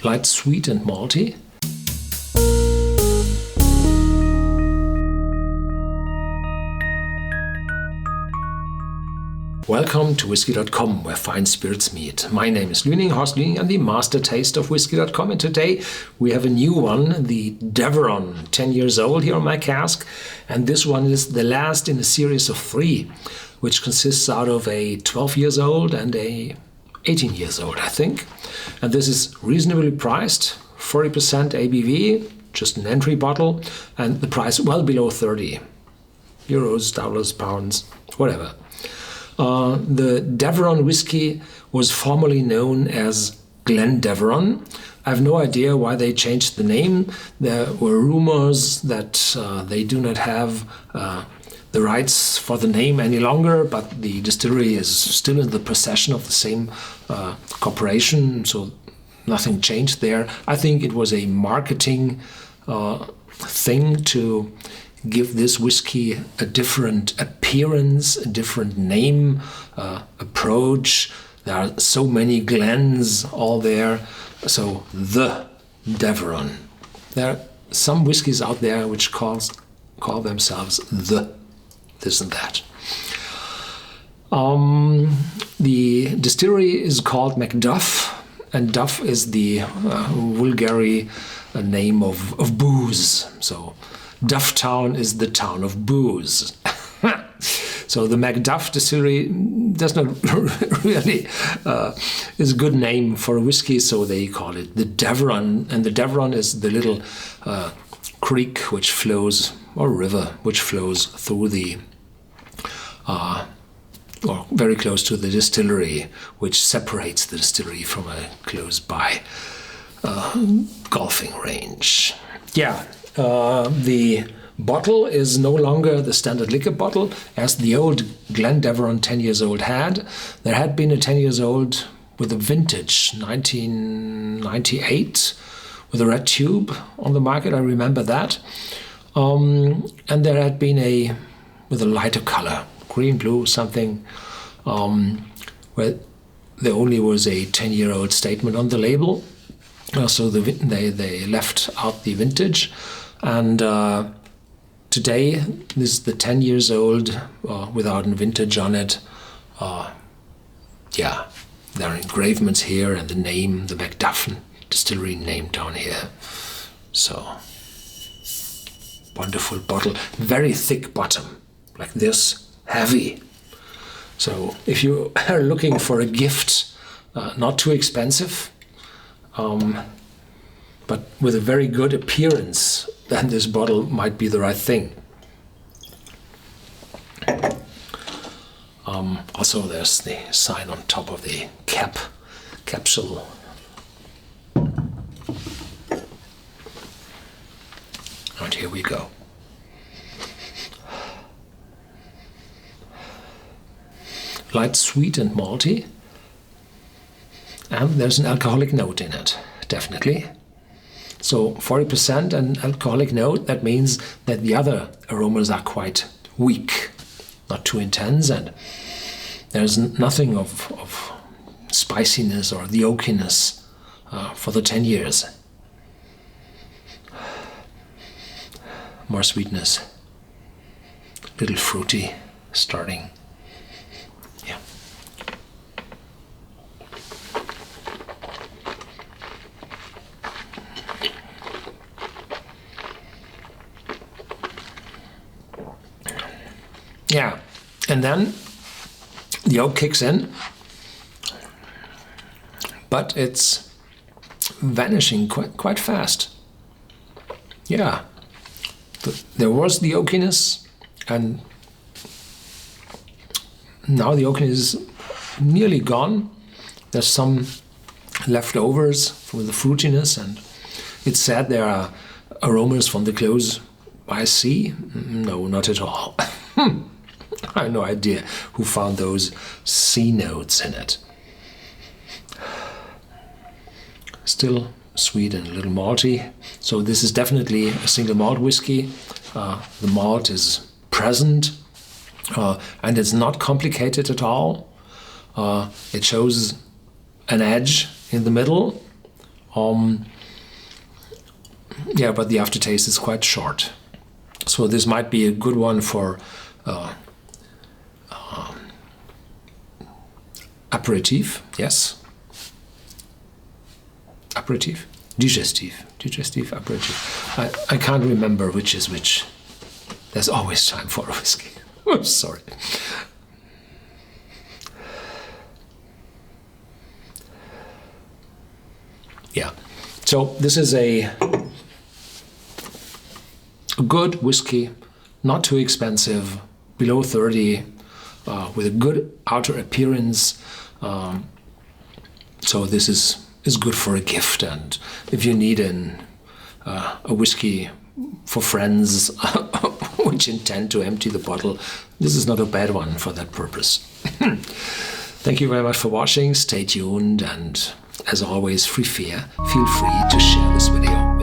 light, sweet and malty. Welcome to Whisky.com, where fine spirits meet. My name is Horst Lüning, I'm the master taster of Whisky.com, and today we have a new one, the Deveron, 10 years old here on my cask. And this one is the last in a series of 3, which consists out of a 12 years old and a 18 years old, I think. And this is reasonably priced, 40% ABV, just an entry bottle, and the price well below 30 euros, dollars, pounds, whatever. The Deveron whiskey was formerly known as Deveron. I have no idea why they changed the name. There were rumors that they do not have the rights for the name any longer, but the distillery is still in the possession of the same corporation, so nothing changed there. I think it was a marketing thing to give this whiskey a different appearance, a different name, approach. There are so many Glens all there. So the Deveron. There are some whiskies out there which call themselves the this and that. The distillery is called Macduff, and Duff is the vulgary name of booze. So Dufftown is the town of booze. So the Macduff distillery does not really is a good name for a whiskey, so they call it the Deveron. And the Deveron is the little creek which flows, or river, which flows through the, or very close to the distillery, which separates the distillery from a close by golfing range. Yeah. The bottle is no longer the standard liquor bottle as the old Deveron 10 years old had. There had been a 10 years old with a vintage 1998 with a red tube on the market. I remember that. And there had been a with a lighter color, green, blue, something, where there only was a 10-year-old statement on the label. So they left out the vintage. And today, this is the 10 years old without a vintage on it. Yeah, there are engravements here and the name, the Macduff distillery name down here. So, wonderful bottle, very thick bottom, like this, heavy. So if you are looking for a gift, not too expensive, but with a very good appearance, then this bottle might be the right thing. Also, there's the sign on top of the capsule. And here we go. Light, sweet and malty. And there's an alcoholic note in it, definitely. So 40% an alcoholic note, that means that the other aromas are quite weak, not too intense, and there's nothing of spiciness or the oakiness for the 10 years. More sweetness, little fruity starting. Yeah. Yeah, and then the oak kicks in, but it's vanishing quite fast. Yeah, there was the oakiness, and now the oakiness is nearly gone. There's some leftovers from the fruitiness, and it's said there are aromas from the close by sea. No, not at all. I have no idea who found those C notes in it. Still sweet and a little malty. So this is definitely a single malt whiskey. The malt is present and it's not complicated at all. It shows an edge in the middle, Yeah, but the aftertaste is quite short. So this might be a good one for aperitif, yes. Aperitif? Digestive aperitif. I can't remember which is which. There's always time for a whiskey. I'm sorry. Yeah. So this is a good whiskey, not too expensive, below 30, with a good outer appearance. So this is good for a gift, and if you need a whiskey for friends which intend to empty the bottle, this is not a bad one for that purpose. Thank you very much for watching. Stay tuned, and as always, feel free to share this video.